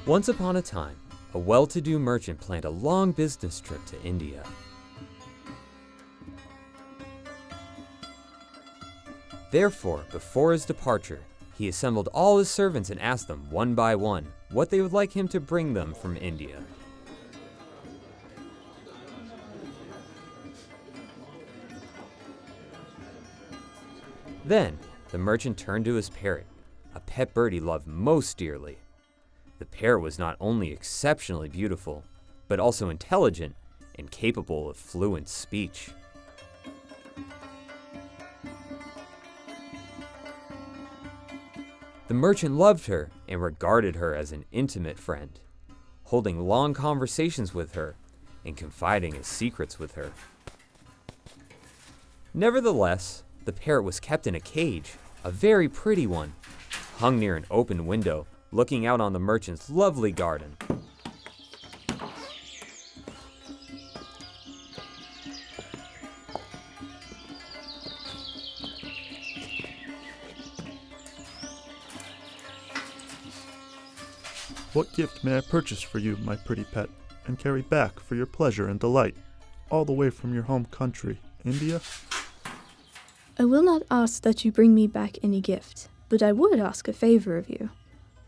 Once upon a time, a well-to-do merchant planned a long business trip to India. Therefore, before his departure, he assembled all his servants and asked them one by one what they would like him to bring them from India. Then, the merchant turned to his parrot, a pet bird he loved most dearly. The parrot was not only exceptionally beautiful, but also intelligent and capable of fluent speech. The merchant loved her and regarded her as an intimate friend, holding long conversations with her and confiding his secrets with her. Nevertheless, the parrot was kept in a cage, a very pretty one, hung near an open window, looking out on the merchant's lovely garden. What gift may I purchase for you, my pretty pet, and carry back for your pleasure and delight, all the way from your home country, India? I will not ask that you bring me back any gift, but I would ask a favor of you,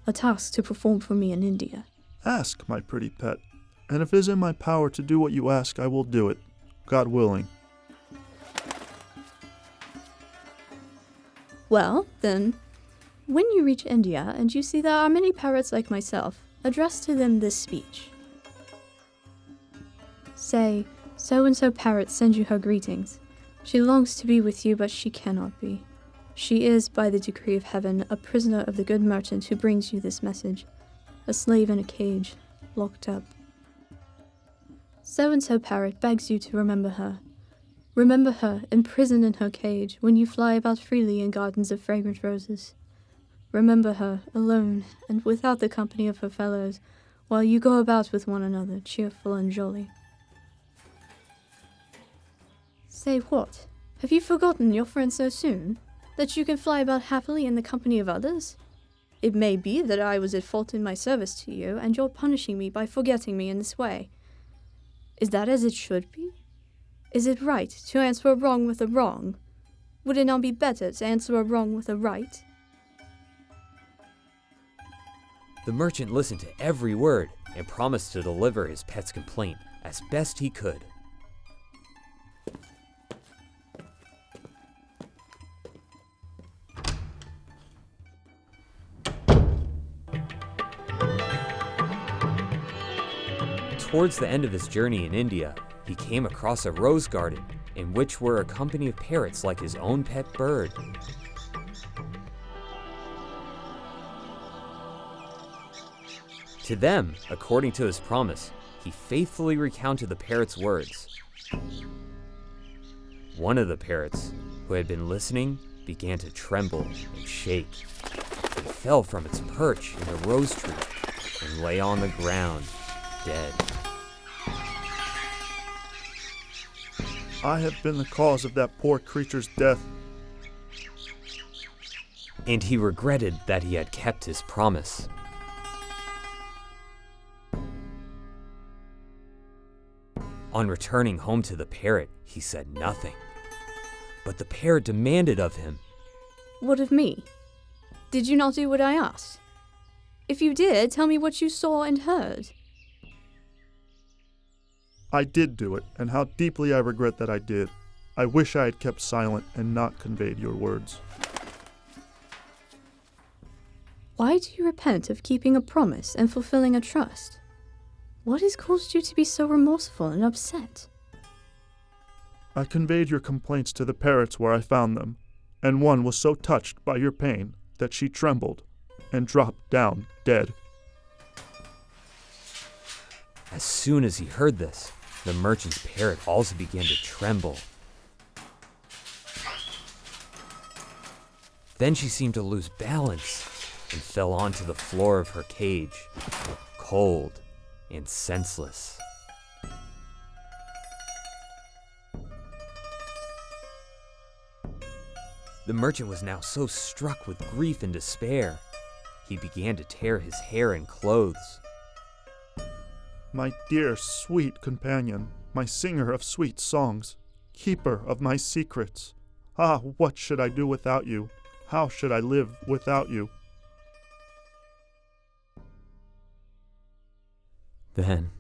a task to perform for me in India. Ask, my pretty pet, and if it is in my power to do what you ask, I will do it, God willing. Well, then, when you reach India and you see there are many parrots like myself, address to them this speech. Say, so-and-so parrot sends you her greetings. She longs to be with you, but she cannot be. She is, by the decree of heaven, a prisoner of the good merchant who brings you this message, a slave in a cage, locked up. So-and-so parrot begs you to remember her. Remember her, imprisoned in her cage, when you fly about freely in gardens of fragrant roses. Remember her, alone, and without the company of her fellows, while you go about with one another, cheerful and jolly. Say what? Have you forgotten your friend so soon? That you can fly about happily in the company of others? It may be that I was at fault in my service to you, and you're punishing me by forgetting me in this way. Is that as it should be? Is it right to answer a wrong with a wrong? Would it not be better to answer a wrong with a right? The merchant listened to every word and promised to deliver his pet's complaint as best he could. Towards the end of his journey in India, he came across a rose garden in which were a company of parrots like his own pet bird. To them, according to his promise, he faithfully recounted the parrot's words. One of the parrots, who had been listening, began to tremble and shake. It fell from its perch in the rose tree and lay on the ground, dead. I have been the cause of that poor creature's death. And he regretted that he had kept his promise. On returning home to the parrot, he said nothing. But the parrot demanded of him, What of me? Did you not do what I asked? If you did, tell me what you saw and heard. I did do it, and how deeply I regret that I did. I wish I had kept silent and not conveyed your words. Why do you repent of keeping a promise and fulfilling a trust? What has caused you to be so remorseful and upset? I conveyed your complaints to the parrots where I found them, and one was so touched by your pain that she trembled and dropped down dead. As soon as he heard this, the merchant's parrot also began to tremble. Then she seemed to lose balance and fell onto the floor of her cage, cold and senseless. The merchant was now so struck with grief and despair, he began to tear his hair and clothes, my dear, sweet companion, my singer of sweet songs, keeper of my secrets. Ah, what should I do without you? How should I live without you? Then,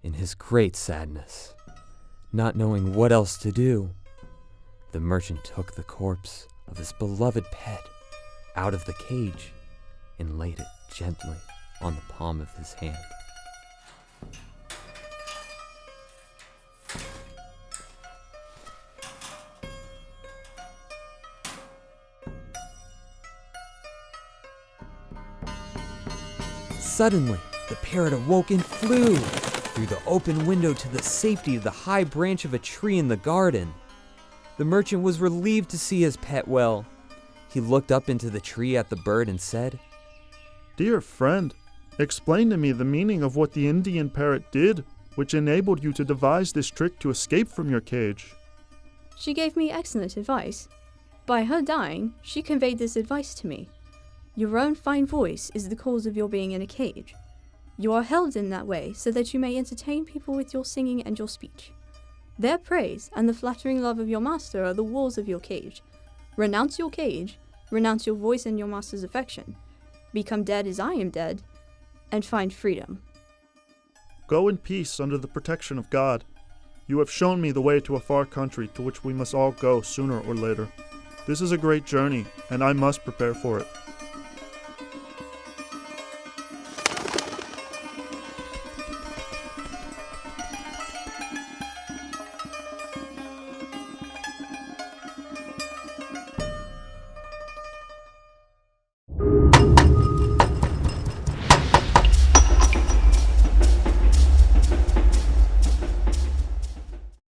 in his great sadness, not knowing what else to do, the merchant took the corpse of his beloved pet out of the cage and laid it gently on the palm of his hand. Suddenly, the parrot awoke and flew through the open window to the safety of the high branch of a tree in the garden. The merchant was relieved to see his pet well. He looked up into the tree at the bird and said, Dear friend, explain to me the meaning of what the Indian parrot did, which enabled you to devise this trick to escape from your cage. She gave me excellent advice. By her dying, she conveyed this advice to me. Your own fine voice is the cause of your being in a cage. You are held in that way so that you may entertain people with your singing and your speech. Their praise and the flattering love of your master are the walls of your cage. Renounce your cage, renounce your voice and your master's affection, become dead as I am dead, and find freedom. Go in peace under the protection of God. You have shown me the way to a far country to which we must all go sooner or later. This is a great journey, and I must prepare for it.